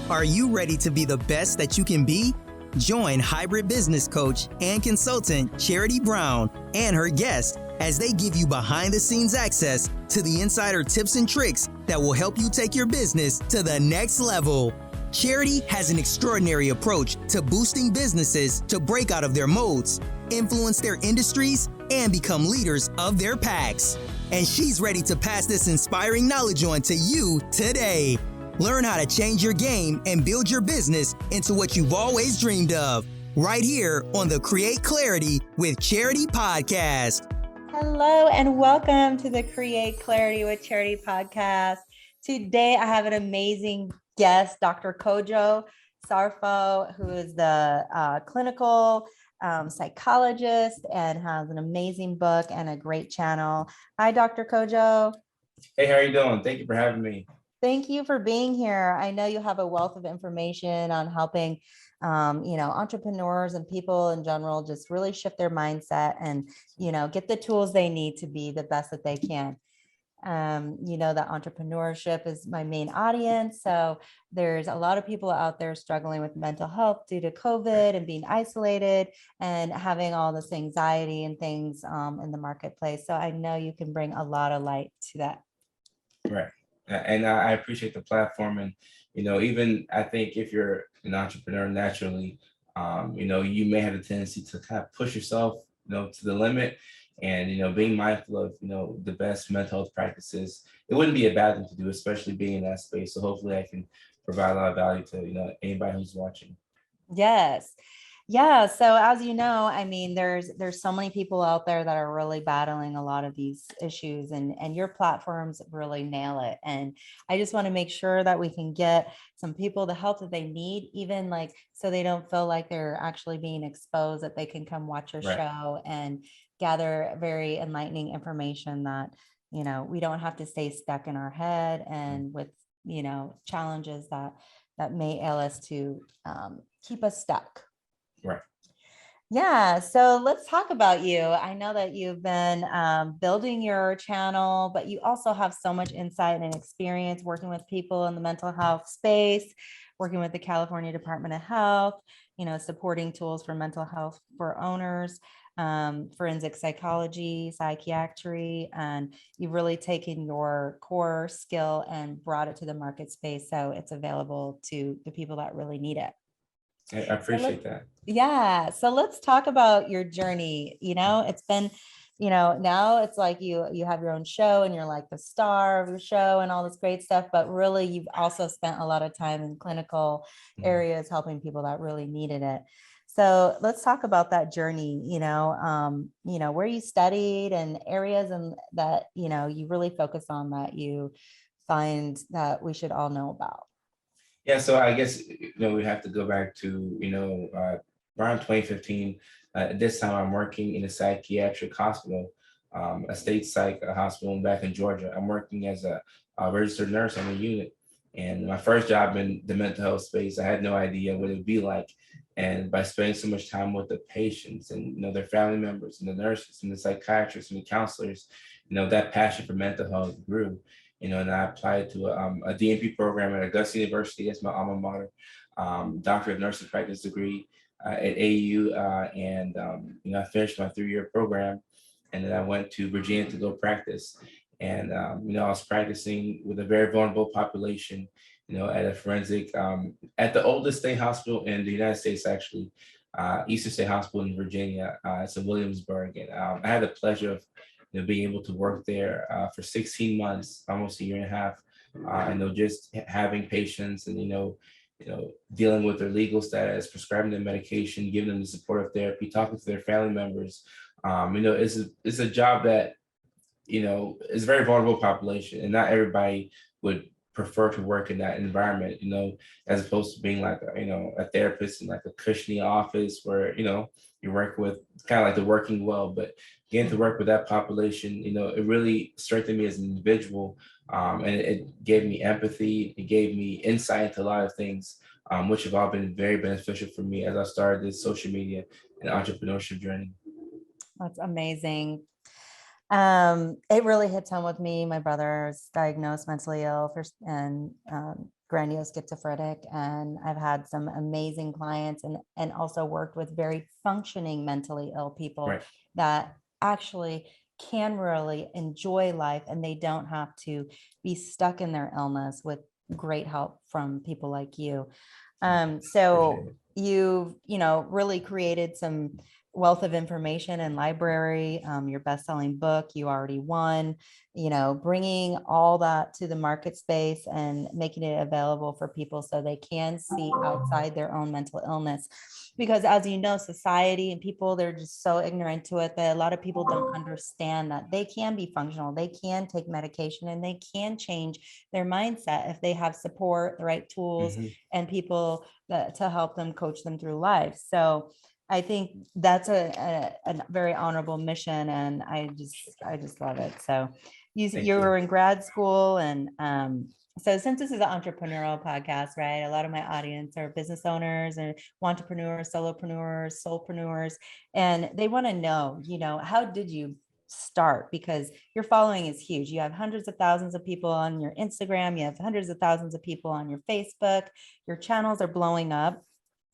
Are you ready to be the best that you can be? Join hybrid business coach and consultant Charity Brown and her guest as they give you behind-the-scenes access to the insider tips and tricks that will help you take your business to the next level. Charity has an extraordinary approach to boosting businesses to break out of their modes, influence their industries, and become leaders of their packs. And she's ready to pass this inspiring knowledge on to you today. Learn how to change your game and build your business into what you've always dreamed of, right here on the Create Clarity with Charity podcast. Hello and welcome to the Create Clarity with Charity podcast. Today I have an amazing guest, Dr. Kojo Sarfo, who is the clinical psychologist and has an amazing book and a great channel. Hi, Dr. Kojo. Hey, how are you doing? Thank you for having me. Thank you for being here. I know you have a wealth of information on helping, entrepreneurs and people in general just really shift their mindset and, get the tools they need to be the best that they can. That entrepreneurship is my main audience. So there's a lot of people out there struggling with mental health due to COVID and being isolated and having all this anxiety and things in the marketplace. So I know you can bring a lot of light to that. Right. And I appreciate the platform. And, even I think if you're an entrepreneur naturally, you may have a tendency to kind of push yourself, to the limit and, being mindful of, the best mental health practices. It wouldn't be a bad thing to do, especially being in that space. So hopefully I can provide a lot of value to, anybody who's watching. Yes. Yeah. So as you know, there's so many people out there that are really battling a lot of these issues and your platforms really nail it. And I just want to make sure that we can get some people the help that they need, even so they don't feel like they're actually being exposed, that they can come watch your show and gather very enlightening information that, we don't have to stay stuck in our head and with, challenges that may ail us to keep us stuck. Right. Yeah. So let's talk about you. I know that you've been building your channel, but you also have so much insight and experience working with people in the mental health space, working with the California Department of Health, supporting tools for mental health for owners, forensic psychology, psychiatry, and you've really taken your core skill and brought it to the market space. So it's available to the people that really need it. I appreciate that. Yeah. So let's talk about your journey. It's been, now it's like you have your own show and you're like the star of your show and all this great stuff, but really you've also spent a lot of time in clinical areas helping people that really needed it. So let's talk about that journey, where you studied and areas and that, you really focus on that you find that we should all know about. Yeah, so I guess, we have to go back to, around 2015. At this time, I'm working in a psychiatric hospital, a state psych hospital back in Georgia. I'm working as a registered nurse on the unit. And my first job in the mental health space, I had no idea what it would be like. And by spending so much time with the patients and, their family members and the nurses and the psychiatrists and the counselors, that passion for mental health grew. And I applied to a DNP program at Augusta University. That's my alma mater, Doctor of Nursing Practice degree at AU. I finished my 3-year program. And then I went to Virginia to go practice. And, I was practicing with a very vulnerable population, at a forensic, at the oldest state hospital in the United States, actually, Eastern State Hospital in Virginia. It's in Williamsburg. And I had the pleasure of being able to work there for 16 months, almost a year and a half, just having patients and, dealing with their legal status, prescribing them medication, giving them the supportive therapy, talking to their family members. It's a job that, is a very vulnerable population and not everybody would prefer to work in that environment, as opposed to being like, a therapist in like a cushiony office where, you work with kind of like the working well, but getting to work with that population, it really strengthened me as an individual. And it gave me empathy. It gave me insight into a lot of things, which have all been very beneficial for me as I started this social media and entrepreneurship journey. That's amazing. It really hits home with me. My brother's diagnosed mentally ill and grandiose schizophrenic, and I've had some amazing clients, and also worked with very functioning mentally ill people Right. that actually can really enjoy life, and they don't have to be stuck in their illness, with great help from people like you. So you've, really created some wealth of information and library, your best-selling book you already won, bringing all that to the market space and making it available for people so they can see outside their own mental illness. Because as you know, society and people, they're just so ignorant to it that a lot of people don't understand that they can be functional, they can take medication, and they can change their mindset if they have support, the right tools, and people to help them, coach them through life. So I think that's a very honorable mission, and I just love it. So you were in grad school, and so since this is an entrepreneurial podcast, right? A lot of my audience are business owners and entrepreneurs, solopreneurs, soulpreneurs, and they want to know, how did you start? Because your following is huge. You have hundreds of thousands of people on your Instagram. You have hundreds of thousands of people on your Facebook. Your channels are blowing up.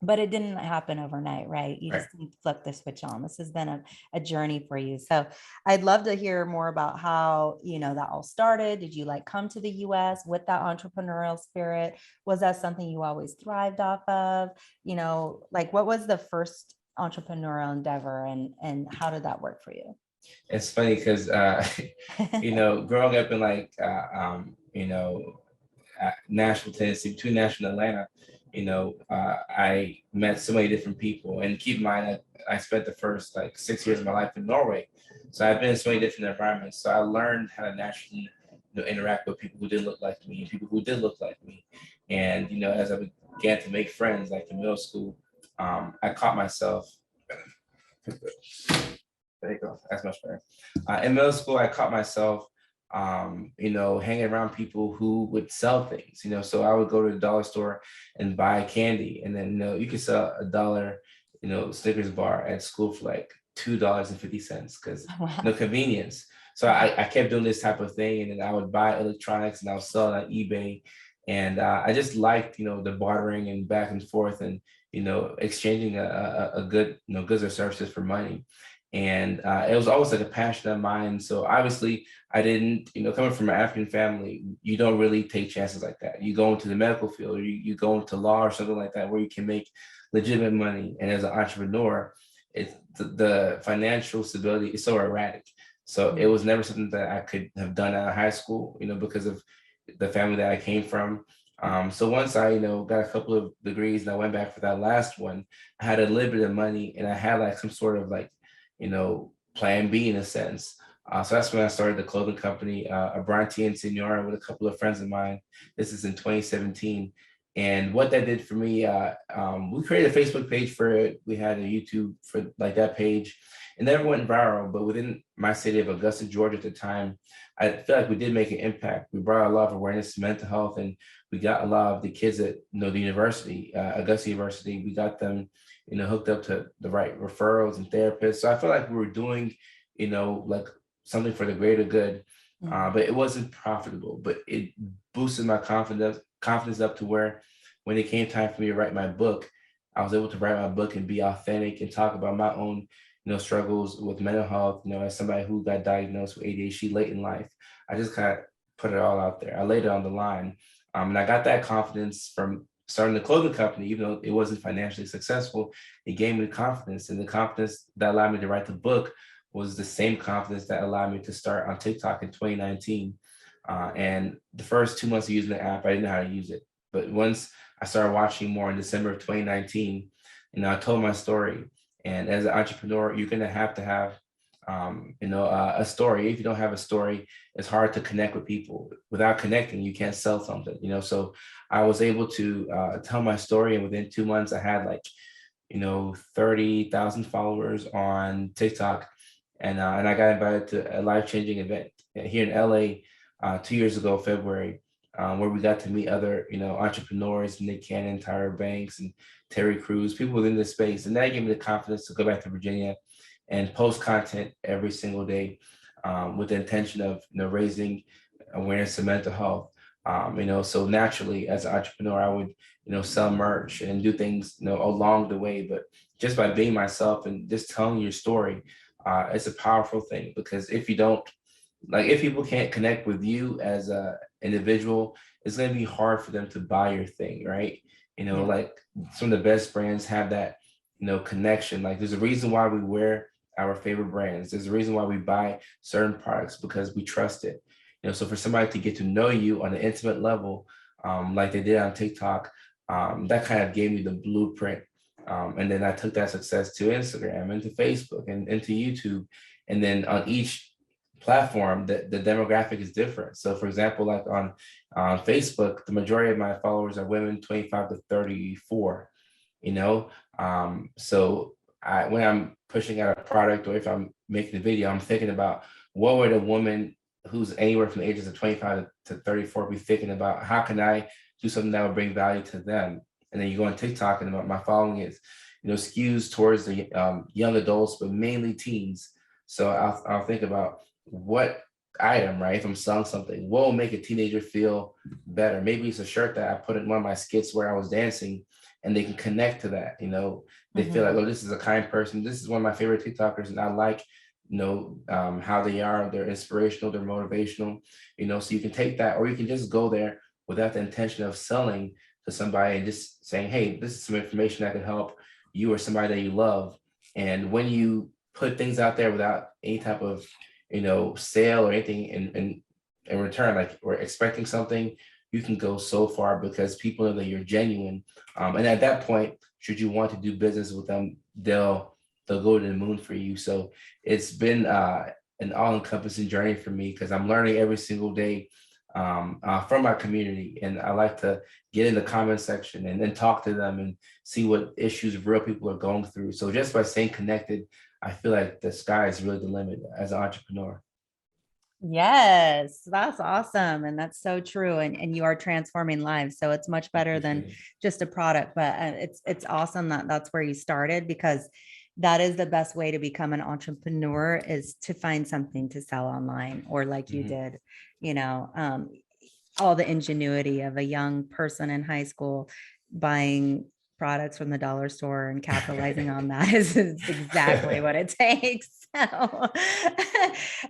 But it didn't happen overnight, right? You just didn't flip the switch on. This has been a journey for you. So I'd love to hear more about how, that all started. Did you come to the US with that entrepreneurial spirit? Was that something you always thrived off of? What was the first entrepreneurial endeavor, and how did that work for you? It's funny because, growing up in Nashville, Tennessee, between Nashville and Atlanta, I met so many different people. And keep in mind, I spent the first 6 years of my life in Norway. So I've been in so many different environments. So I learned how to naturally interact with people who didn't look like me and people who did look like me. And, as I began to make friends, like in middle school, I caught myself. There you go. That's much better. In middle school, I caught myself hanging around people who would sell things, so I would go to the dollar store and buy candy. And then, you could sell $1, Snickers bar at school for $2.50 because no convenience. So I kept doing this type of thing. And then I would buy electronics and I would sell it on eBay. And I just liked, the bartering and back and forth and, exchanging a good, goods or services for money. And it was always a passion of mine. So obviously I didn't, coming from an African family, you don't really take chances like that. You go into the medical field, or you go into law or something like that, where you can make legitimate money. And as an entrepreneur, it's the financial stability is so erratic. So it was never something that I could have done out of high school, because of the family that I came from. So once I, got a couple of degrees and I went back for that last one, I had a little bit of money and I had some sort of plan B in a sense. So that's when I started the clothing company, Abranti and Signora, with a couple of friends of mine. This is in 2017. And what that did for me, we created a Facebook page for it. We had a YouTube for that page. It never went viral, but within my city of Augusta, Georgia at the time, I feel like we did make an impact. We brought a lot of awareness to mental health, and we got a lot of the kids at the university, Augusta University. We got them, hooked up to the right referrals and therapists. So I feel like we were doing, something for the greater good, but it wasn't profitable. But it boosted my confidence up to where, when it came time for me to write my book, I was able to write my book and be authentic and talk about my own struggles with mental health. As somebody who got diagnosed with ADHD late in life, I just kind of put it all out there. I laid it on the line. And I got that confidence from starting the clothing company. Even though it wasn't financially successful, it gave me the confidence. And the confidence that allowed me to write the book was the same confidence that allowed me to start on TikTok in 2019. And the first 2 months of using the app, I didn't know how to use it. But once I started watching more in December of 2019, I told my story. And as an entrepreneur, you're going to have a story. If you don't have a story, it's hard to connect with people. Without connecting, you can't sell something, So I was able to tell my story. And within 2 months, I had 30,000 followers on TikTok. And I got invited to a life-changing event here in LA 2 years ago, February, where we got to meet other, entrepreneurs, Nick Cannon, Tyra Banks, and Terry Crews, people within this space. And that gave me the confidence to go back to Virginia and post content every single day, with the intention of, raising awareness of mental health. So naturally as an entrepreneur, I would, sell merch and do things, along the way. But just by being myself and just telling your story, it's a powerful thing, because if you don't, like, if people can't connect with you as a individual, it's going to be hard for them to buy your thing, right? Yeah. Like some of the best brands have that, connection. Like there's a reason why we wear our favorite brands. There's a reason why we buy certain products, because we trust it. So for somebody to get to know you on an intimate level, like they did on TikTok, that kind of gave me the blueprint. And then I took that success to Instagram and to Facebook and to YouTube. And then on each platform, the demographic is different. So for example, like on Facebook, the majority of my followers are women 25 to 34, so when I'm pushing out a product, or if I'm making a video, I'm thinking about what would a woman who's anywhere from the ages of 25 to 34 be thinking about. How can I do something that would bring value to them? And then you go on TikTok, and my following is, skews towards the young adults, but mainly teens. So I'll think about what item, right? If I'm selling something, what will make a teenager feel better? Maybe it's a shirt that I put in one of my skits where I was dancing, and they can connect to that. They feel like, oh, this is a kind person. This is one of my favorite TikTokers, and I like, how they are. They're inspirational, they're motivational. So you can take that, or you can just go there without the intention of selling to somebody, and just saying, hey, this is some information that can help you or somebody that you love. And when you put things out there without any type of, sale or anything in return, like we're expecting something, you can go so far, because people know that you're genuine. And at that point, should you want to do business with them, they'll go to the moon for you. So it's been an all-encompassing journey for me, because I'm learning every single day from my community. And I like to get in the comment section and then talk to them and see what issues real people are going through. So just by staying connected, I feel like the sky is really the limit as an entrepreneur. Yes, that's awesome. And that's so true. And you are transforming lives. So it's much better than just a product, but it's awesome that that's where you started, because that is the best way to become an entrepreneur, is to find something to sell online, or like you did, you know, all the ingenuity of a young person in high school buying products from the dollar store and capitalizing on that is exactly what it takes. So,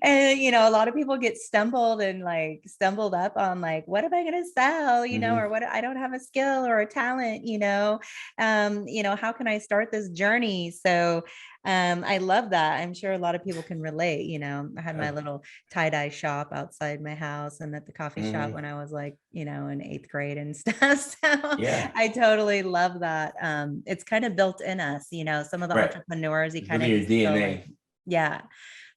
and a lot of people get stumbled up on like, what am I going to sell, or what, I don't have a skill or a talent, how can I start this journey? So I love that. I'm sure a lot of people can relate. I had my little tie-dye shop outside my house and at the coffee shop when I was like, in 8th grade and stuff. So Yeah. I totally love that. It's kind of built in us, some of the entrepreneurs, you kind of your DNA. yeah.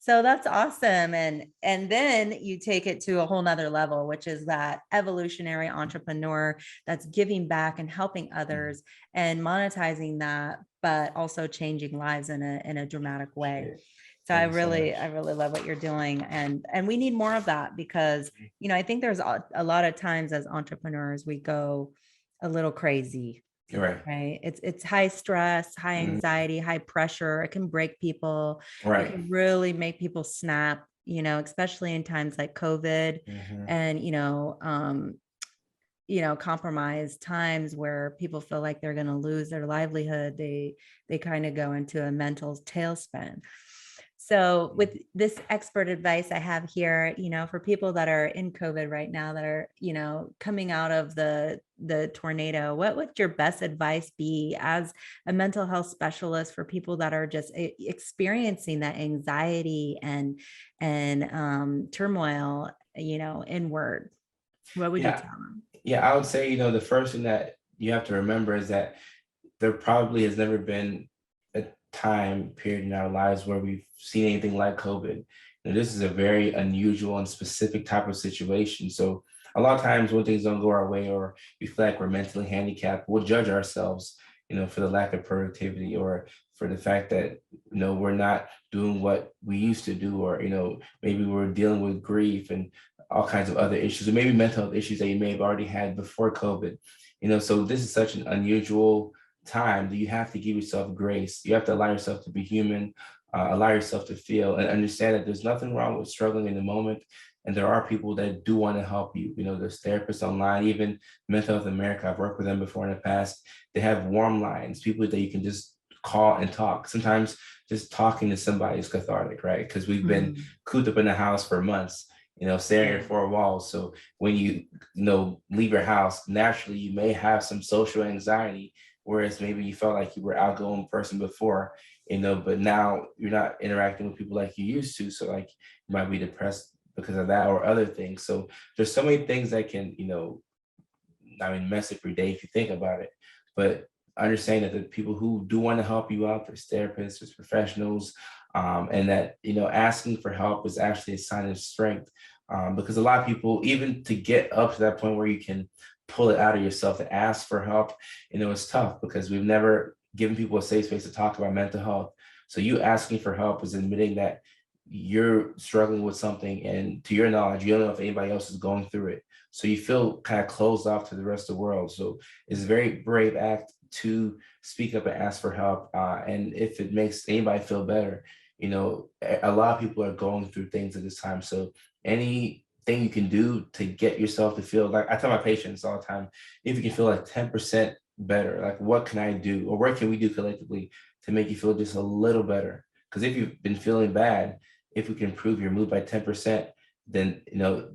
So that's awesome. And then you take it to a whole nother level, which is that evolutionary entrepreneur that's giving back and helping others and monetizing that, but also changing lives in a dramatic way. So I really love what you're doing. And we need more of that, because, I think there's a lot of times as entrepreneurs, we go a little crazy. Right. It's high stress, high anxiety, high pressure. It can break people. It can really make people snap, especially in times like COVID and, compromised times where people feel like they're going to lose their livelihood. They kind of go into a mental tailspin. So with this expert advice I have here, for people that are in COVID right now, that are, coming out of the tornado, what would your best advice be as a mental health specialist for people that are just experiencing that anxiety and turmoil, inward? What would you tell them? Yeah, I would say, the first thing that you have to remember is that there probably has never been a time period in our lives where we've seen anything like COVID. This is a very unusual and specific type of situation. So a lot of times when things don't go our way, or we feel like we're mentally handicapped, we'll judge ourselves, for the lack of productivity, or for the fact that, we're not doing what we used to do, or, maybe we're dealing with grief and all kinds of other issues, or maybe mental health issues that you may have already had before COVID. So this is such an unusual time that you have to give yourself grace. You have to allow yourself to be human, allow yourself to feel, and understand that there's nothing wrong with struggling in the moment, And there are people that do want to help you. There's therapists online, even Mental Health America. I've worked with them before in the past. They have warm lines, people that you can just call and talk. Sometimes just talking to somebody is cathartic, right? Because we've been cooped up in the house for months, staring at four walls. So when you leave your house, naturally you may have some social anxiety, whereas maybe you felt like you were an outgoing person before, but now you're not interacting with people like you used to. So like you might be depressed because of that or other things. So there's so many things that can, mess up your day if you think about it. But understanding that the people who do want to help you out, there's therapists, there's professionals, and that, asking for help is actually a sign of strength. Because a lot of people, even to get up to that point where you can pull it out of yourself to ask for help, it's tough because we've never given people a safe space to talk about mental health. So you asking for help is admitting that you're struggling with something, and to your knowledge, you don't know if anybody else is going through it. So you feel kind of closed off to the rest of the world. So it's a very brave act to speak up and ask for help. And if it makes anybody feel better, a lot of people are going through things at this time. So anything you can do to get yourself to feel like, I tell my patients all the time, if you can feel like 10% better, like what can I do, or what can we do collectively to make you feel just a little better? Because if you've been feeling bad, if we can improve your mood by 10%, then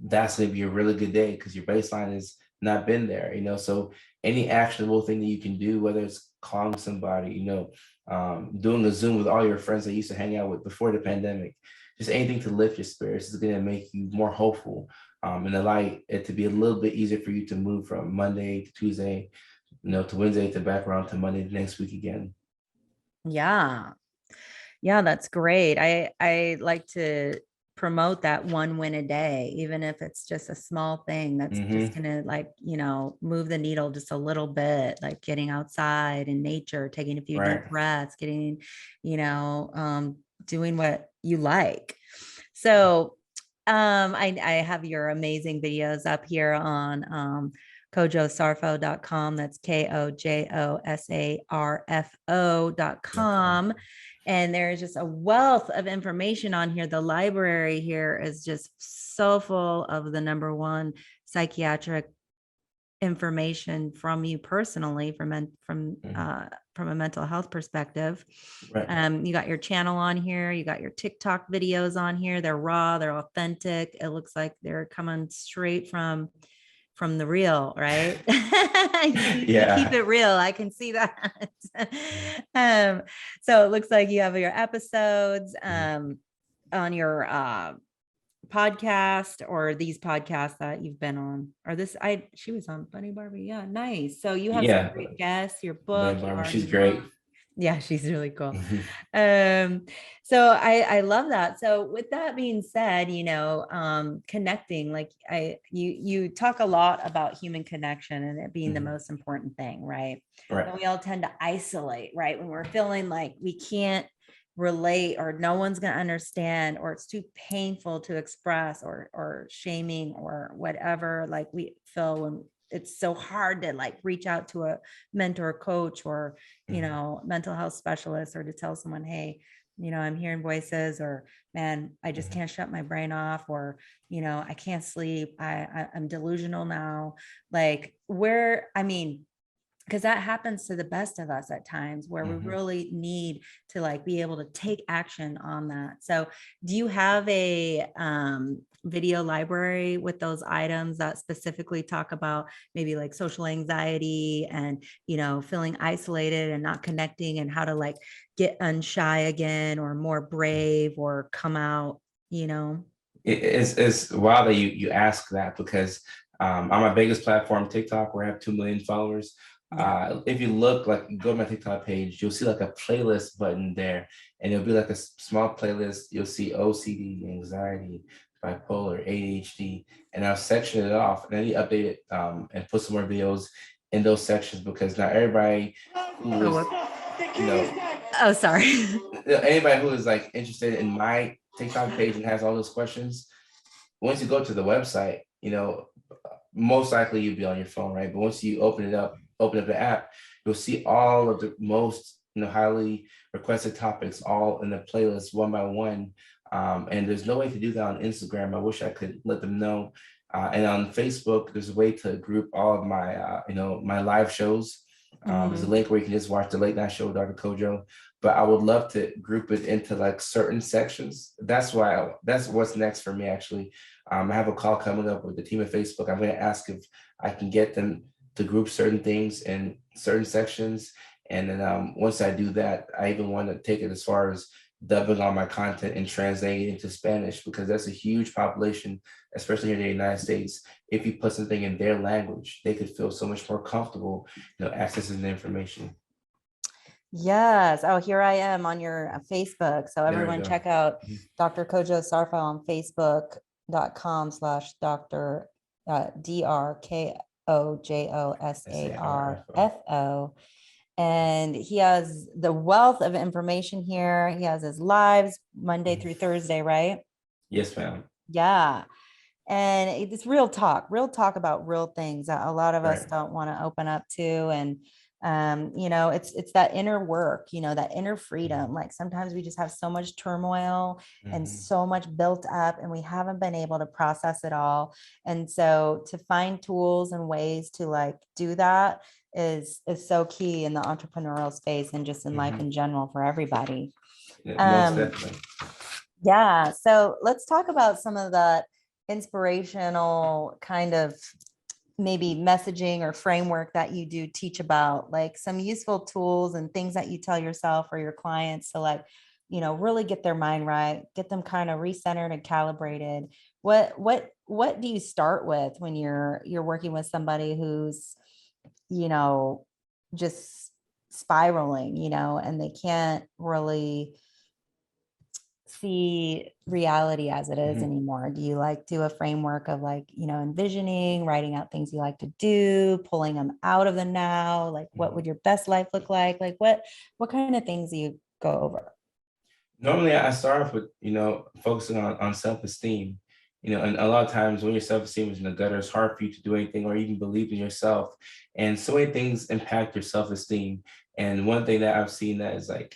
that's going to be a really good day, because your baseline has not been there. So any actionable thing that you can do, whether it's calling somebody, doing a Zoom with all your friends that you used to hang out with before the pandemic, just anything to lift your spirits is going to make you more hopeful, and allow it to be a little bit easier for you to move from Monday to Tuesday, to Wednesday to back around to Monday the next week again. Yeah, that's great. I like to promote that one win a day, even if it's just a small thing that's just gonna move the needle just a little bit, like getting outside in nature, taking a few deep breaths, getting, doing what you like. So I have your amazing videos up here on kojosarfo.com. That's KOJOSARFO.com. And there's just a wealth of information on here. The library here is just so full of the number one psychiatric information from you personally, from a mental health perspective. You got your channel on here. You got your TikTok videos on here. They're raw. They're authentic. It looks like they're coming straight from the real, right? You keep it real. I can see that. So it looks like you have your episodes on your podcast, or these podcasts that you've been on, or she was on Bunny Barbie. Yeah, nice. So you have some great guests, your book. She's great. Yeah, she's really cool. So I love that. So with that being said, connecting, like you talk a lot about human connection and it being the most important thing, right? And we all tend to isolate, right? When we're feeling like we can't relate, or no one's going to understand, or it's too painful to express, or shaming, or whatever, like we feel when it's so hard to like reach out to a mentor, coach, or, mental health specialist, or to tell someone, hey, I'm hearing voices, or man, I just can't shut my brain off, or, I can't sleep. I'm delusional now. Like because that happens to the best of us at times, where we really need to like be able to take action on that. So do you have a video library with those items that specifically talk about maybe like social anxiety and, feeling isolated and not connecting, and how to like get unshy again, or more brave, or come out, It's wild that you ask that, because on my biggest platform, TikTok, where I have 2 million followers, if you look, like, go to my TikTok page, you'll see like a playlist button there, and it'll be like a small playlist. You'll see OCD, anxiety, bipolar, ADHD, and I'll section it off, and then you update it and put some more videos in those sections, because not everybody who is, anybody who is like interested in my TikTok page and has all those questions, once you go to the website, most likely you'll be on your phone, right? But once you open up the app, you'll see all of the most highly requested topics all in the playlist one by one. And there's no way to do that on Instagram. I wish I could let them know. And on Facebook, there's a way to group all of my, my live shows. There's a link where you can just watch the late night show with Dr. Kojo. But I would love to group it into like certain sections. That's what's next for me, actually. I have a call coming up with the team at Facebook. I'm going to ask if I can get them to group certain things in certain sections. And then once I do that, I even want to take it as far as dubbing all my content and translating it into Spanish, because that's a huge population, especially here in the United States. If you put something in their language, they could feel so much more comfortable, accessing the information. Yes. Oh, here I am on your Facebook. So everyone check out Dr. Kojo Sarfo on Facebook.com/Dr. DRKOJOSARFO. And he has the wealth of information here. He has his lives Monday through Thursday, right? Yes, ma'am. Yeah. And it's real talk about real things that a lot of us don't want to open up to. And, it's that inner work, that inner freedom. Like sometimes we just have so much turmoil and so much built up, and we haven't been able to process it all. And so to find tools and ways to like do that is so key in the entrepreneurial space and just in life in general for everybody. Most definitely. Yeah. So let's talk about some of that inspirational kind of maybe messaging or framework that you do teach about, like some useful tools and things that you tell yourself or your clients to like, really get their mind right, get them kind of recentered and calibrated. What do you start with when you're working with somebody who's, just spiraling, and they can't really see reality as it is anymore? Do you like do a framework of like, envisioning, writing out things you like to do, pulling them out of the now? Like what would your best life look like? Like what kind of things do you go over? Normally I start off with, focusing on self-esteem, and a lot of times when your self-esteem is in the gutter, it's hard for you to do anything or even believe in yourself. And so many things impact your self-esteem. And one thing that I've seen that is like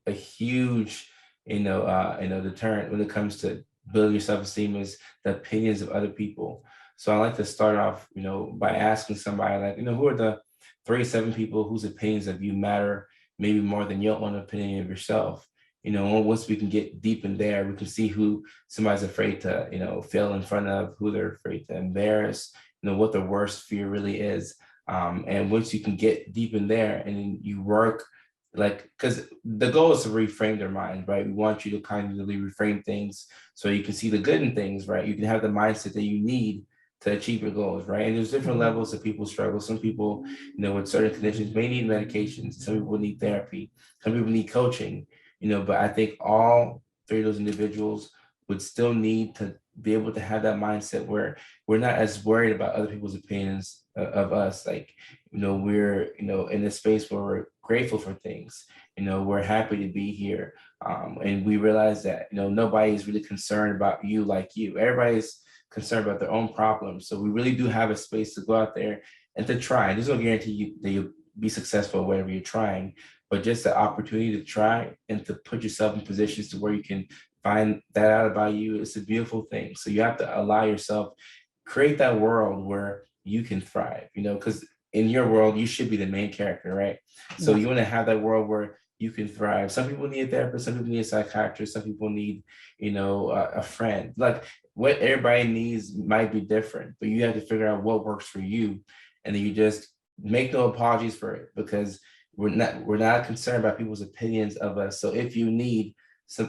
a huge, deterrent when it comes to building your self-esteem is the opinions of other people. So I like to start off, by asking somebody like, who are the 37 people whose opinions of you matter maybe more than your own opinion of yourself? Once we can get deep in there, we can see who somebody's afraid to, fail in front of, who they're afraid to embarrass, what their worst fear really is. And once you can get deep in there and then you work, because the goal is to reframe their mind, right? We want you to kind of reframe things so you can see the good in things, right? You can have the mindset that you need to achieve your goals, right? And there's different levels that people struggle. Some people, with certain conditions may need medications. Some people need therapy. Some people need coaching, but I think all three of those individuals would still need to be able to have that mindset where we're not as worried about other people's opinions of us. Like, we're, in a space where we're grateful for things, we're happy to be here. And we realize that, nobody is really concerned about you like you. Everybody's concerned about their own problems. So we really do have a space to go out there and to try. There's no guarantee that you'll be successful whatever you're trying, but just the opportunity to try and to put yourself in positions to where you can find that out about you. It's a beautiful thing. So you have to allow yourself, create that world where you can thrive, because in your world, you should be the main character, right? So you want to have that world where you can thrive. Some people need a therapist, some people need a psychiatrist, some people need, a friend. Like what everybody needs might be different, but you have to figure out what works for you. And then you just make no apologies for it, because we're not concerned about people's opinions of us. So if you need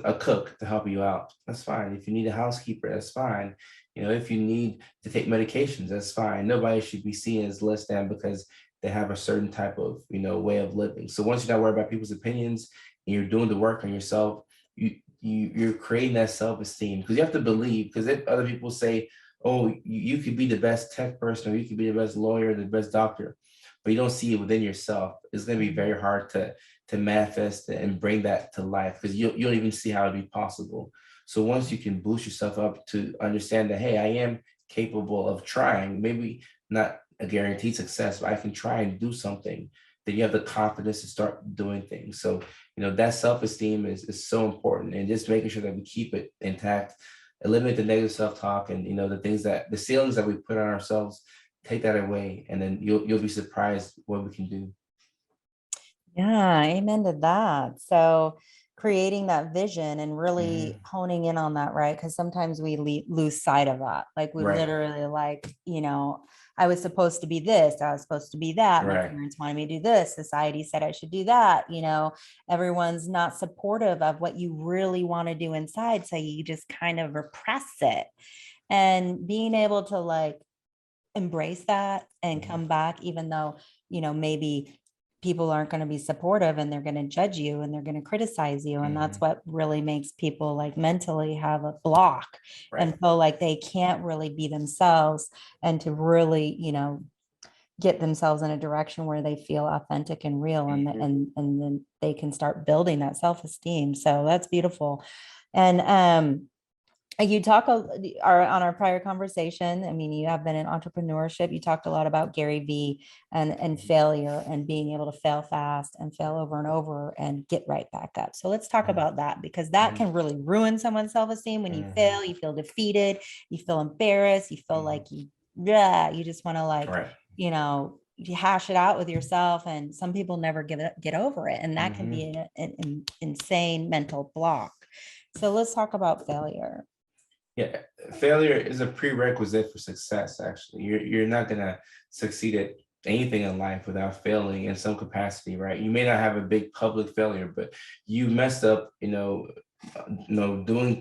a cook to help you out, that's fine. If you need a housekeeper, that's fine. If you need to take medications, that's fine. Nobody should be seen as less than because they have a certain type of, way of living. So once you're not worried about people's opinions and you're doing the work on yourself, you're creating that self-esteem, because you have to believe, because if other people say, oh, you could be the best tech person, or you could be the best lawyer, the best doctor, but you don't see it within yourself, it's going to be very hard to manifest and bring that to life, because you don't even see how it'd be possible. So once you can boost yourself up to understand that, hey, I am capable of trying, maybe not a guaranteed success, but I can try and do something, then you have the confidence to start doing things. So, that self-esteem is so important, and just making sure that we keep it intact, eliminate the negative self-talk, and, the ceilings that we put on ourselves, take that away, and then you'll be surprised what we can do. Yeah, amen to that. So creating that vision and really honing in on that, right? Because sometimes we lose sight of that. Like we Right. literally I was supposed to be this, I was supposed to be that. My Right. parents wanted me to do this. Society said I should do that. Everyone's not supportive of what you really want to do inside. So you just kind of repress it. And being able to like embrace that and come back, even though, maybe people aren't going to be supportive and they're going to judge you and they're going to criticize you. And that's what really makes people like mentally have a block and feel like they can't really be themselves, and to really, get themselves in a direction where they feel authentic and real, and then they can start building that self-esteem. So that's beautiful. And you talk on our prior conversation. I mean, you have been in entrepreneurship. You talked a lot about Gary Vee and failure, and being able to fail fast and fail over and over and get right back up. So let's talk about that, because that can really ruin someone's self-esteem. When you fail, you feel defeated, you feel embarrassed, you feel like you just want to like, you hash it out with yourself. And some people never get over it. And that can be an insane mental block. So let's talk about failure. Yeah, failure is a prerequisite for success. Actually, you're not gonna succeed at anything in life without failing in some capacity, right? You may not have a big public failure, but you messed up, doing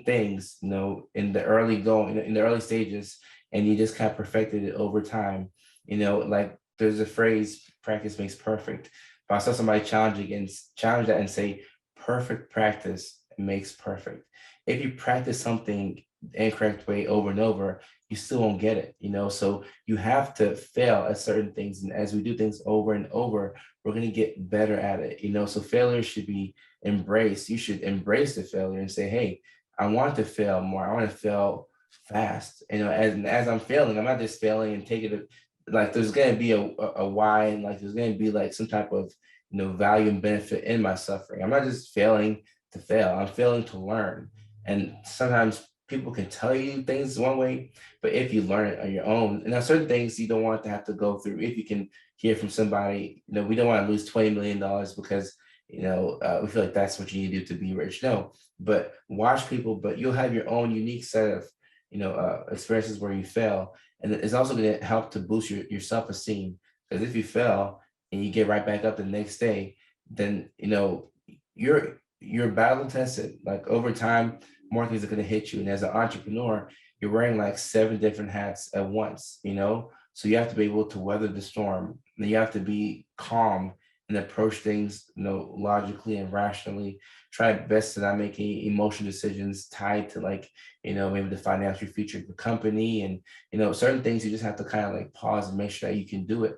things, in the early stages, and you just kind of perfected it over time. Like there's a phrase, "Practice makes perfect." But I saw somebody challenge that and say, "Perfect practice makes perfect." If you practice something the incorrect way over and over, you still won't get it, so you have to fail at certain things, and as we do things over and over, we're going to get better at it, so failure should be embraced. You should embrace the failure and say, hey, I want to fail more, I want to fail fast, as I'm failing, I'm not just failing and taking it like there's going to be a why, and like there's going to be like some type of value and benefit in my suffering. I'm not just failing to fail, I'm failing to learn. And sometimes people can tell you things one way, but if you learn it on your own, and there are certain things you don't want to have to go through. If you can hear from somebody, we don't want to lose $20 million because, we feel like that's what you need to do to be rich. No, but watch people, but you'll have your own unique set of, experiences where you fail. And it's also going to help to boost your self-esteem. Because if you fail and you get right back up the next day, then, you're battle tested. Like over time, more things are going to hit you. And as an entrepreneur, you're wearing like 7 different hats at once, so you have to be able to weather the storm. And you have to be calm and approach things, logically and rationally. Try best to not make any emotional decisions tied to like, maybe the financial future of the company. And, certain things you just have to kind of like pause and make sure that you can do it.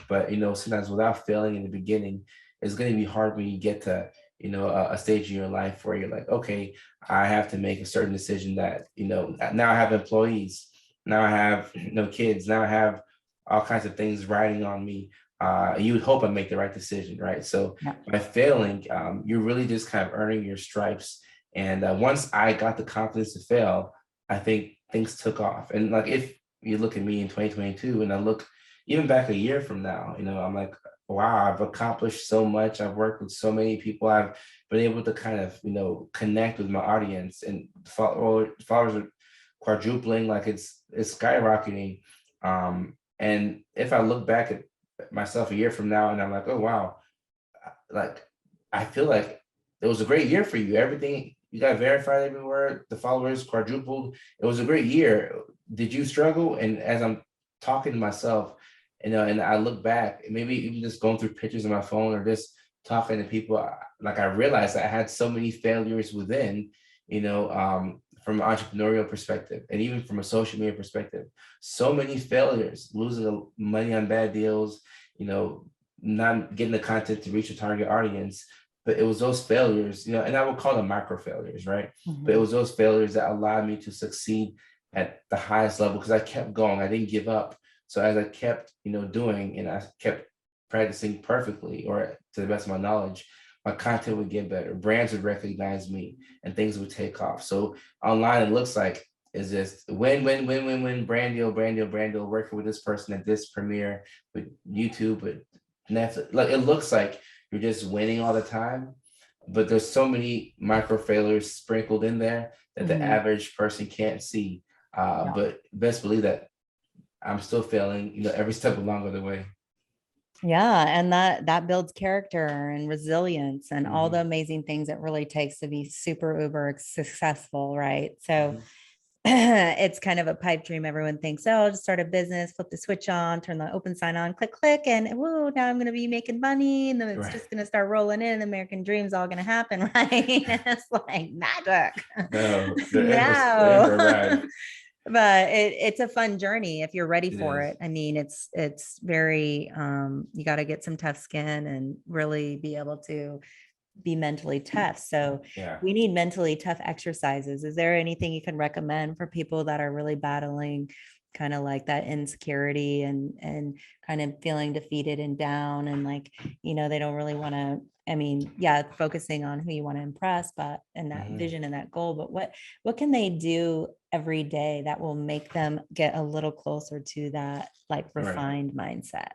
But, sometimes without failing in the beginning, it's going to be hard when you get to, a stage in your life where you're like, okay, I have to make a certain decision that, now I have employees, now I have, kids, now I have all kinds of things riding on me. You would hope I make the right decision, right? So by failing, you're really just kind of earning your stripes. And once I got the confidence to fail, I think things took off. And like, if you look at me in 2022 and I look even back a year from now, I'm like, wow, I've accomplished so much. I've worked with so many people. I've been able to kind of, connect with my audience, and followers are quadrupling, like it's skyrocketing. And if I look back at myself a year from now and I'm like, oh, wow, like, I feel like it was a great year for you. Everything, you got verified everywhere. The followers quadrupled. It was a great year. Did you struggle? And as I'm talking to myself, and I look back, maybe even just going through pictures on my phone or just talking to people, like I realized I had so many failures within, from an entrepreneurial perspective, and even from a social media perspective, so many failures, losing money on bad deals, not getting the content to reach a target audience. But it was those failures, and I would call them micro failures, right? But it was those failures that allowed me to succeed at the highest level, because I kept going. I didn't give up. So as I kept, doing, and I kept practicing perfectly, or to the best of my knowledge, my content would get better. Brands would recognize me and things would take off. So online, it looks like it's just win, win, win, win, win, brand deal, brand deal, brand deal, working with this person at this premiere, with YouTube, with Netflix. Like it looks like you're just winning all the time, but there's so many micro failures sprinkled in there that the average person can't see. But best believe that I'm still failing, every step along the way. Yeah. And that builds character and resilience and all the amazing things it really takes to be super uber successful. Right. So it's kind of a pipe dream. Everyone thinks, oh, I'll just start a business, flip the switch on, turn the open sign on, click, click, and whoa, now I'm going to be making money. And then it's just going to start rolling in. The American dream's all going to happen, right? It's like magic. No. But it's a fun journey if you're ready for it. I mean, it's very, you got to get some tough skin and really be able to be mentally tough. So we need mentally tough exercises. Is there anything you can recommend for people that are really battling kind of like that insecurity and kind of feeling defeated and down and like, they don't really want to, focusing on who you want to impress, but and that vision and that goal, but what can they do every day that will make them get a little closer to that like refined mindset?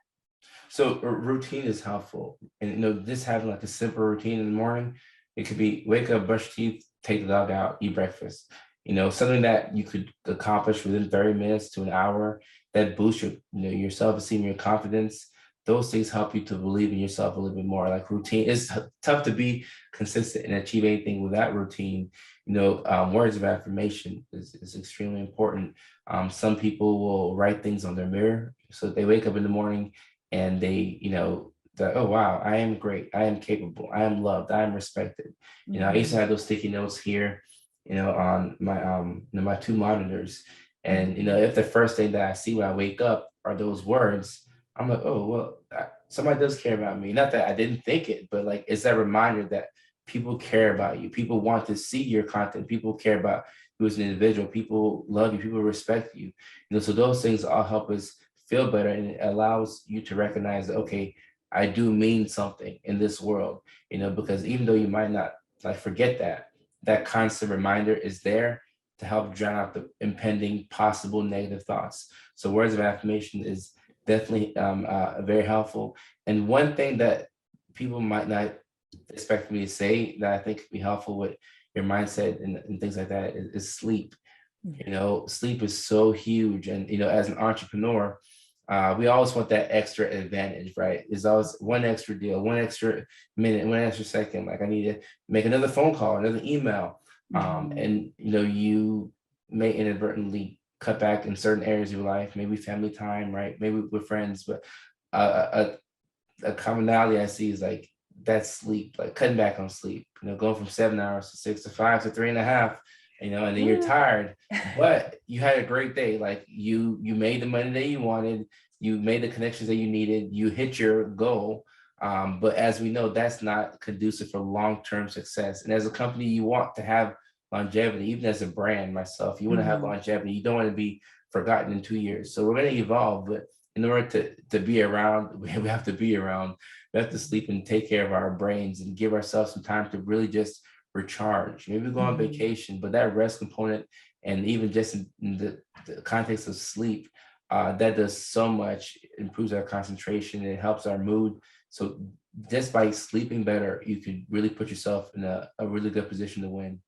So a routine is helpful. And just having like a simple routine in the morning, it could be wake up, brush teeth, take the dog out, eat breakfast. Something that you could accomplish within 30 minutes to an hour that boosts your self-esteem, your confidence. Those things help you to believe in yourself a little bit more. Like routine, it's tough to be consistent and achieve anything without routine. Words of affirmation is extremely important. Some people will write things on their mirror. So they wake up in the morning and they, that, oh, wow, I am great. I am capable. I am loved. I am respected. I used to have those sticky notes here, on my, my two monitors. And, if the first thing that I see when I wake up are those words, I'm like, oh, well, somebody does care about me. Not that I didn't think it, but like, it's that reminder that people care about you. People want to see your content. People care about you as an individual. People love you. People respect you. So those things all help us feel better, and it allows you to recognize that, okay, I do mean something in this world, because even though you might not like forget that constant reminder is there to help drown out the impending possible negative thoughts. So words of affirmation is definitely very helpful. And one thing that people might not expect me to say that I think could be helpful with your mindset and things like that is sleep. Sleep is so huge. And, as an entrepreneur, we always want that extra advantage, right? There's always one extra deal, one extra minute, one extra second. Like I need to make another phone call, another email. And, you may inadvertently cut back in certain areas of your life, maybe family time, right? Maybe with friends, but a commonality I see is like that sleep, like cutting back on sleep, going from 7 hours to 6 to 5 to 3.5, and then you're tired, but you had a great day. Like you made the money that you wanted, you made the connections that you needed, you hit your goal. But as we know, that's not conducive for long-term success. And as a company, you want to have longevity. Even as a brand, myself, you want to have longevity. You don't want to be forgotten in 2 years. So we're going to evolve, but in order to be around, we have to be around. We have to sleep and take care of our brains and give ourselves some time to really just recharge. Maybe go on vacation, but that rest component, and even just in the context of sleep, that does so much, improves our concentration, it helps our mood. So just by sleeping better, you could really put yourself in a really good position to win.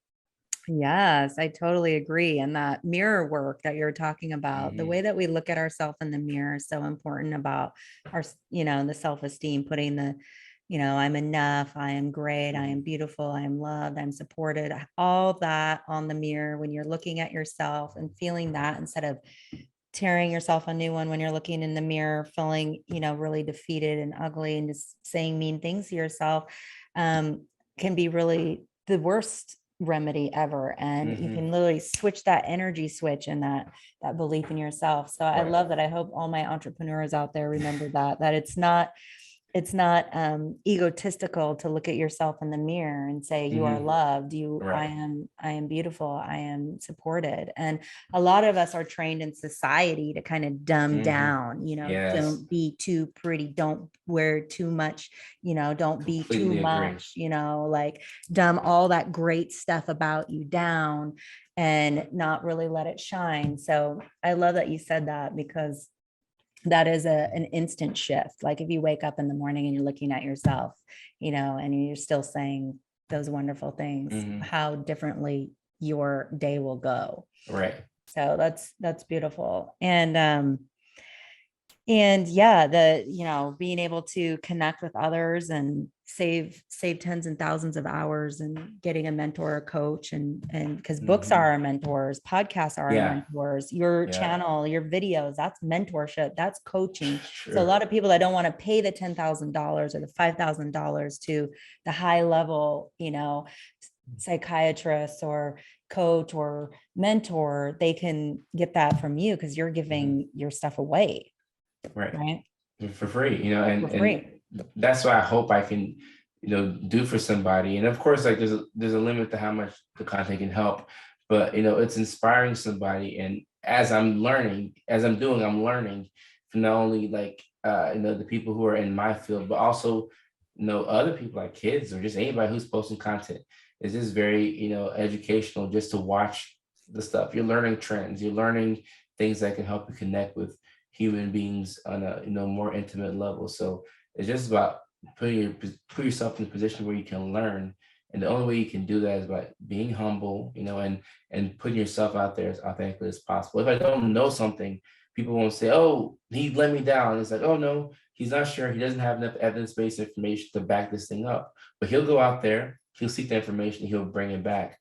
Yes, I totally agree. And that mirror work that you're talking about, the way that we look at ourselves in the mirror is so important about our, the self-esteem, putting the, I'm enough, I am great, I am beautiful, I am loved, I'm supported, all that on the mirror when you're looking at yourself and feeling that instead of tearing yourself a new one when you're looking in the mirror, feeling, really defeated and ugly and just saying mean things to yourself, can be really the worst remedy ever. And you can literally switch that energy switch and that belief in yourself. So I love that. I hope all my entrepreneurs out there remember that it's not it's not egotistical to look at yourself in the mirror and say you are loved, Right. I am beautiful, I am supported. And a lot of us are trained in society to kind of dumb down, Yes. don't be too pretty, don't wear too much, don't be too Completely agree. much, like dumb all that great stuff about you down and not really let it shine. So I love that you said that, because that is an instant shift. Like if you wake up in the morning and you're looking at yourself, and you're still saying those wonderful things, how differently your day will go. Right. So that's beautiful. And yeah, being able to connect with others and save tens and thousands of hours, and getting a mentor or coach, and because books are our mentors, podcasts are our mentors, your channel, your videos, that's mentorship, that's coaching. So a lot of people that don't want to pay the $10,000 or the $5,000 to the high level, psychiatrist or coach or mentor, they can get that from you because you're giving your stuff away. Right. For free, and For free. and that's what I hope I can, do for somebody. And of course, like there's a limit to how much the content can help, but it's inspiring somebody. And as I'm learning from not only like the people who are in my field, but also other people like kids or just anybody who's posting content. It's just very educational just to watch the stuff. You're learning trends, you're learning things that can help you connect with human beings on a more intimate level. So it's just about put yourself in a position where you can learn, and the only way you can do that is by being humble, and putting yourself out there as authentically as possible. If I don't know something, people won't say, "Oh, he let me down." It's like, "Oh no, he's not sure. He doesn't have enough evidence-based information to back this thing up." But he'll go out there, he'll seek the information, he'll bring it back.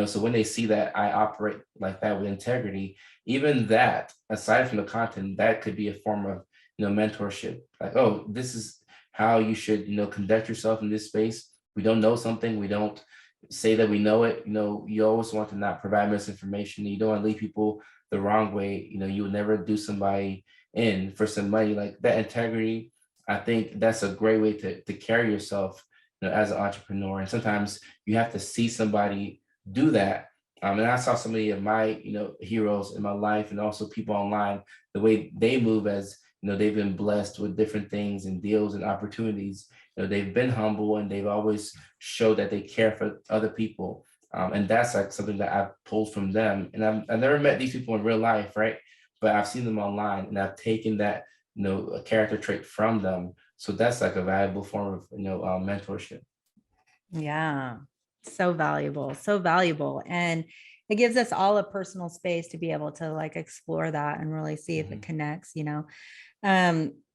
So when they see that I operate like that with integrity, even that, aside from the content, that could be a form of, mentorship. Like, oh, this is how you should, conduct yourself in this space. We don't know something, we don't say that we know it. You always want to not provide misinformation. You don't want to lead people the wrong way. You would never do somebody in for some money. Like that integrity, I think that's a great way to carry yourself, as an entrepreneur. And sometimes you have to see somebody do that. And I saw so many of my, heroes in my life, and also people online, the way they move as, they've been blessed with different things and deals and opportunities. They've been humble, and they've always showed that they care for other people. And that's like something that I've pulled from them. And I've never met these people in real life, right? But I've seen them online, and I've taken that, a character trait from them. So that's like a valuable form of, mentorship. Yeah. So valuable, so valuable. And it gives us all a personal space to be able to like explore that and really see if it connects,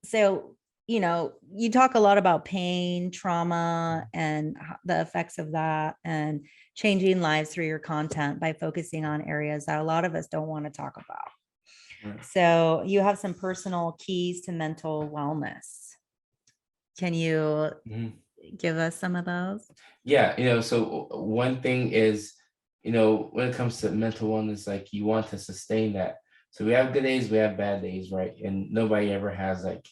So, you talk a lot about pain, trauma, and the effects of that, and changing lives through your content by focusing on areas that a lot of us don't want to talk about. Right. So you have some personal keys to mental wellness. Can you give us some of those? Yeah, so one thing is, when it comes to mental wellness, like you want to sustain that. So we have good days, we have bad days, right? And nobody ever has like,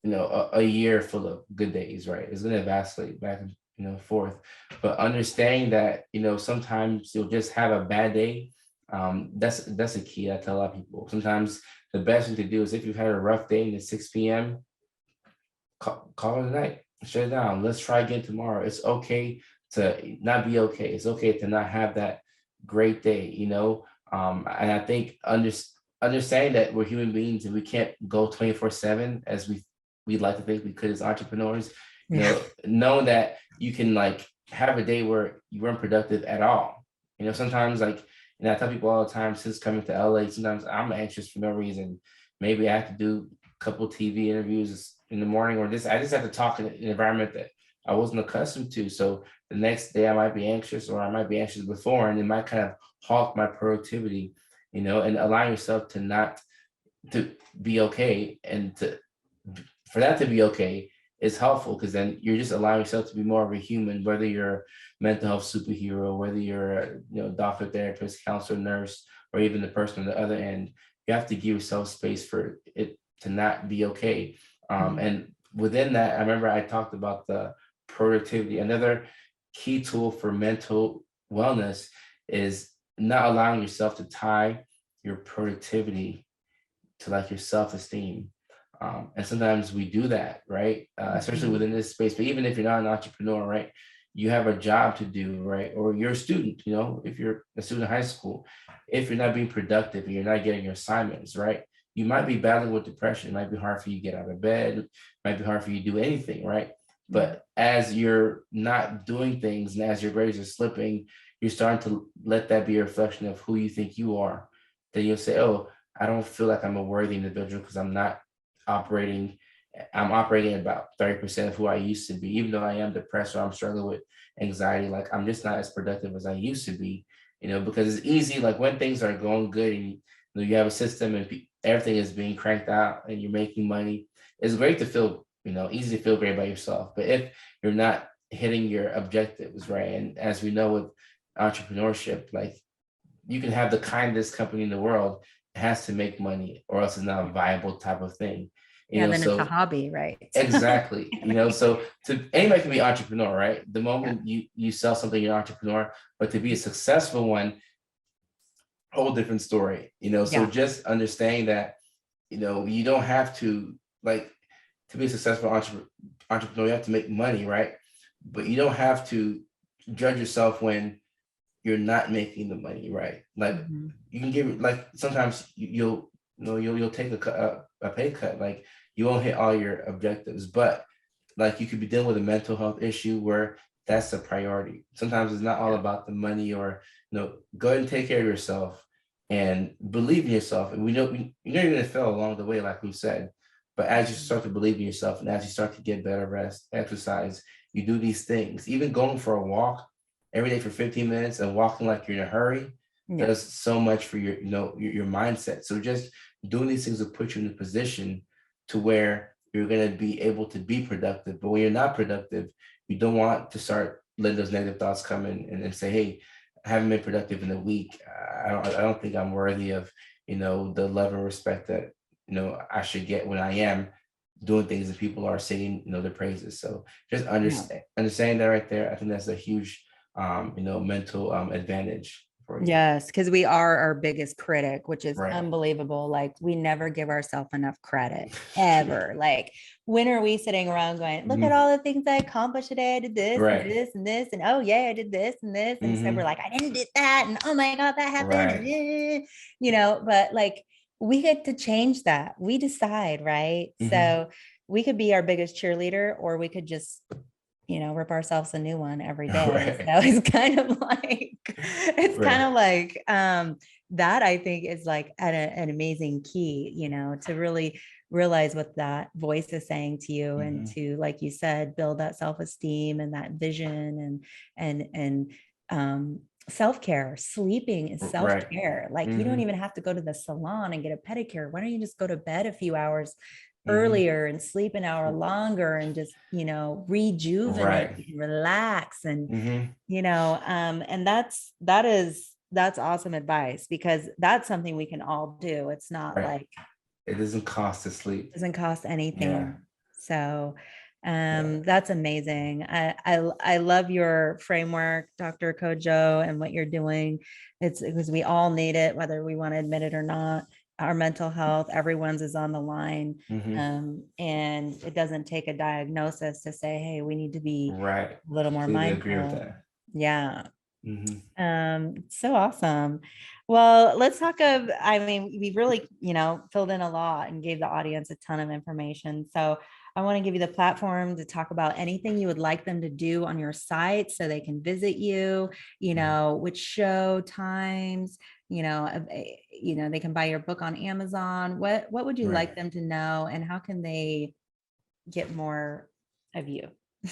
a year full of good days, right? It's going to vacillate back and forth. But understanding that, sometimes you'll just have a bad day. That's a key. I tell a lot of people. Sometimes the best thing to do is if you've had a rough day and it's 6 p.m., call it a night. Shut it down. Let's try again tomorrow. It's okay to not be okay. It's okay to not have that great day, And I think understanding that we're human beings and we can't go 24/7 as we'd like to think we could as entrepreneurs, knowing that you can like have a day where you weren't productive at all. Sometimes like, and I tell people all the time, since coming to LA, sometimes I'm anxious for no reason. Maybe I have to do a couple TV interviews in the morning, or I just have to talk in an environment that I wasn't accustomed to. So the next day I might be anxious, or I might be anxious before, and it might kind of halt my productivity, and allowing yourself to be okay, and for that to be okay is helpful, because then you're just allowing yourself to be more of a human, whether you're a mental health superhero, whether you're a doctor, therapist, counselor, nurse, or even the person on the other end. You have to give yourself space for it to not be okay. And within that, I remember I talked about the productivity. Another key tool for mental wellness is not allowing yourself to tie your productivity to like your self-esteem. And sometimes we do that, right? Especially Mhm. within this space. But even if you're not an entrepreneur, right? You have a job to do, right? Or you're a student, if you're a student in high school, if you're not being productive and you're not getting your assignments, right? You might be battling with depression. It might be hard for you to get out of bed. It might be hard for you to do anything, right? Yeah. But as you're not doing things and as your grades are slipping, you're starting to let that be a reflection of who you think you are. Then you'll say, oh, I don't feel like I'm a worthy individual because operating, I'm operating at about 30% of who I used to be, even though I am depressed or I'm struggling with anxiety, like I'm just not as productive as I used to be, because it's easy, like when things are going good and you have a system and everything is being cranked out and you're making money, it's great to feel, easy to feel great about yourself. But if you're not hitting your objectives, right? And as we know with entrepreneurship, like you can have the kindest company in the world, it has to make money or else it's not a viable type of thing. Yeah, then it's a So hobby, right? exactly, so to anybody can be an entrepreneur, right? The Yeah. moment you sell something, you're an entrepreneur, but to be a successful one, whole different story, so Yeah. just understanding that, you don't have to like to be a successful entrepreneur, you have to make money, right? But you don't have to judge yourself when you're not making the money, right? Like Mhm. you can give like sometimes you'll take a pay cut, like you won't hit all your objectives, but like you could be dealing with a mental health issue where that's a priority. Sometimes it's not all Yeah. about the money or go ahead and take care of yourself and believe in yourself. And you're gonna fail along the way, like we said. But as you Mhm. start to believe in yourself and as you start to get better rest, exercise, you do these things, even going for a walk every day for 15 minutes and walking like you're in a hurry Yeah. does so much for your mindset. So just doing these things will put you in a position to where you're going to be able to be productive. But when you're not productive, you don't want to start letting those negative thoughts come in and say, hey, I haven't been productive in a week. I don't think I'm worthy of, the level of respect that, I should get when I am doing things and people are saying, their praises. So just Yeah. understanding that right there, I think that's a huge, mental advantage for you. Yes, because we are our biggest critic, which is Right. unbelievable. Like we never give ourselves enough credit ever. Like when are we sitting around going, look at Mhm. all the things I accomplished today? I did this and Right. this and this, and oh yeah, I did this and this. And instead we're Hmm. like, I didn't do that, and oh my God, that happened. And Right. but like we get to change that. We decide, right? Hmm. So we could be our biggest cheerleader, or we could just rip ourselves a new one every day. So Right. it's kind Right. of like that I think is like an amazing key, to really realize what that voice is saying to you and Hmm. to, like you said, build that self-esteem and that vision and self-care. Sleeping is Right. self-care. Like you don't Hmm. even have to go to the salon and get a pedicure. Why don't you just go to bed a few hours Hmm. earlier and sleep an hour longer and just rejuvenate Right. and relax and Hmm. and that's awesome advice, because that's something we can all do. It's not Right. like It doesn't cost to sleep. doesn't cost Yeah. anything. So Yeah. that's amazing. I love your framework, Dr. Kojo, and what you're doing. It's because we all need it, whether we want to admit it or not. Our mental health, everyone's is on the line. Hmm. And it doesn't take a diagnosis to say, hey, we need to be Right. a little more Completely agree with mindful. that. Yeah. Hmm. So awesome. Well, let's talk of, I mean, we really, filled in a lot and gave the audience a ton of information. So I want to give you the platform to talk about anything you would like them to do on your site so they can visit you, which show times, they can buy your book on Amazon. What would you Right. like them to know, and how can they get more of you?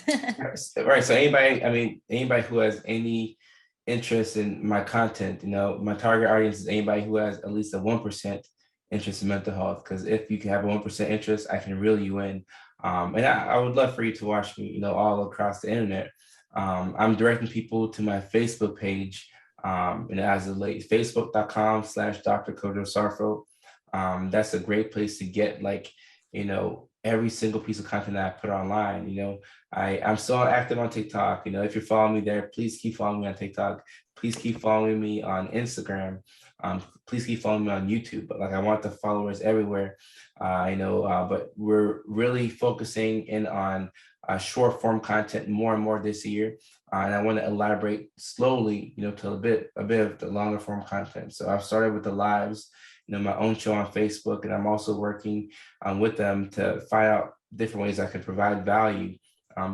Right. So anybody who has any interest in my content, my target audience is anybody who has at least a 1% interest in mental health. Because if you can have a 1% interest, I can reel you in. And I would love for you to watch me, all across the internet. I'm directing people to my Facebook page. And as of late, facebook.com/Dr. Kojo Sarfo. That's a great place to get like every single piece of content that I put online. I'm so active on TikTok. If you're following me there, please keep following me on TikTok. Please keep following me on Instagram. Please keep following me on YouTube. But like, I want the followers everywhere. But we're really focusing in on short form content more and more this year. And I want to elaborate slowly, to a bit of the longer form content. So I've started with the lives, my own show on Facebook, and I'm also working with them to find out different ways I can provide value,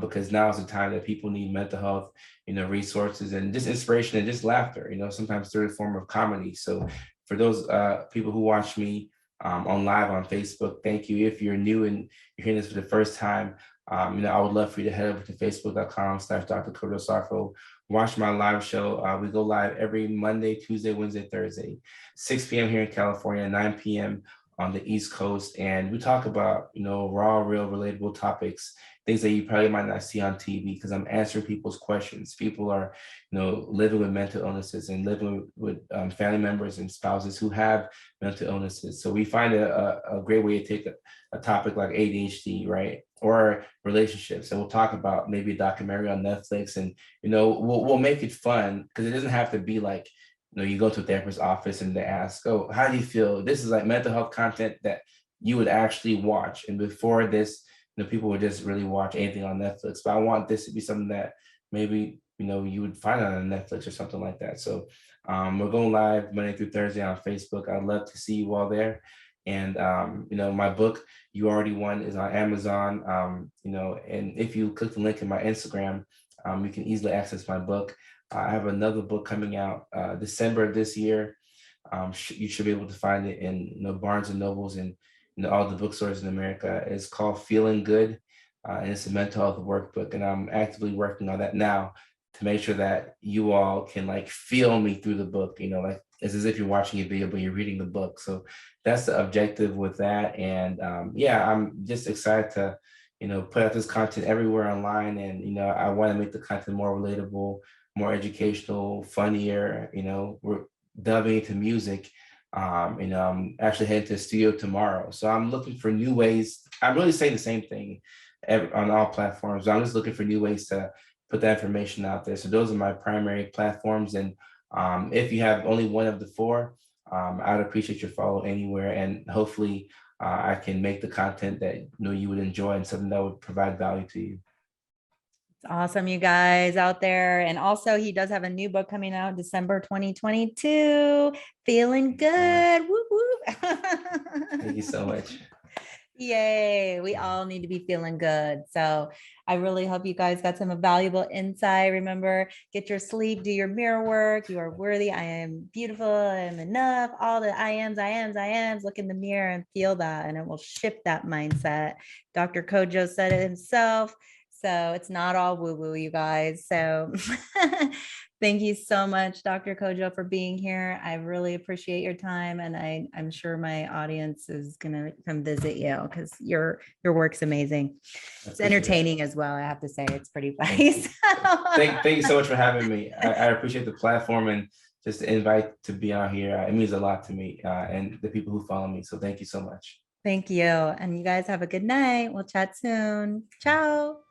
because now is the time that people need mental health, resources and just inspiration and just laughter, sometimes through the form of comedy. So for those people who watch me on live on Facebook, thank you. If you're new and you're hearing this for the first time, I would love for you to head over to facebook.com/Dr. Kojo Sarfo. Watch my live show. We go live every Monday, Tuesday, Wednesday, Thursday, 6 p.m. here in California, 9 p.m. on the East Coast. And we talk about, raw, real, relatable topics, things that you probably might not see on TV, because I'm answering people's questions. People are, living with mental illnesses and living with family members and spouses who have mental illnesses. So we find a great way to take a topic like ADHD, right? Or relationships. And we'll talk about maybe a documentary on Netflix, and, we'll make it fun, because it doesn't have to be like, you go to a therapist's office and they ask, oh, how do you feel? This is like mental health content that you would actually watch. And before this, people would just really watch anything on Netflix. But I want this to be something that maybe, you would find on Netflix or something like that. So we're going live Monday through Thursday on Facebook. I'd love to see you all there. And, my book, You Already Won, is on Amazon. And if you click the link in my Instagram, you can easily access my book. I have another book coming out December of this year. You should be able to find it in Barnes and Nobles and all the bookstores in America. It's called Feeling Good, and it's a mental health workbook. And I'm actively working on that now to make sure that you all can like feel me through the book. Like it's as if you're watching a video, but you're reading the book. So that's the objective with that. And I'm just excited to put out this content everywhere online. And I want to make the content more relatable, more educational, funnier. We're delving into music. I'm actually heading to the studio tomorrow. So I'm looking for new ways. I'm really saying the same thing on all platforms. I'm just looking for new ways to put that information out there. So those are my primary platforms. And if you have only one of the four, I'd appreciate your follow anywhere. And hopefully I can make the content that you would enjoy and something that would provide value to you. Awesome, you guys out there. And also he does have a new book coming out December 2022. Feeling good. Whoop, whoop. Thank you so much. Yay. We all need to be feeling good. So I really hope you guys got some valuable insight. Remember, get your sleep, do your mirror work. You are worthy. I am beautiful. I am enough. All the I ams. Look in the mirror and feel that, and it will shift that mindset. Dr. Kojo said it himself. So it's not all woo-woo, you guys. So thank you so much, Dr. Kojo, for being here. I really appreciate your time. And I'm sure my audience is going to come visit you because your work's amazing. It's entertaining as well. I have to say, it's pretty funny. Thank you so much for having me. I appreciate the platform and just the invite to be on here. It means a lot to me and the people who follow me. So thank you so much. Thank you. And you guys have a good night. We'll chat soon. Ciao.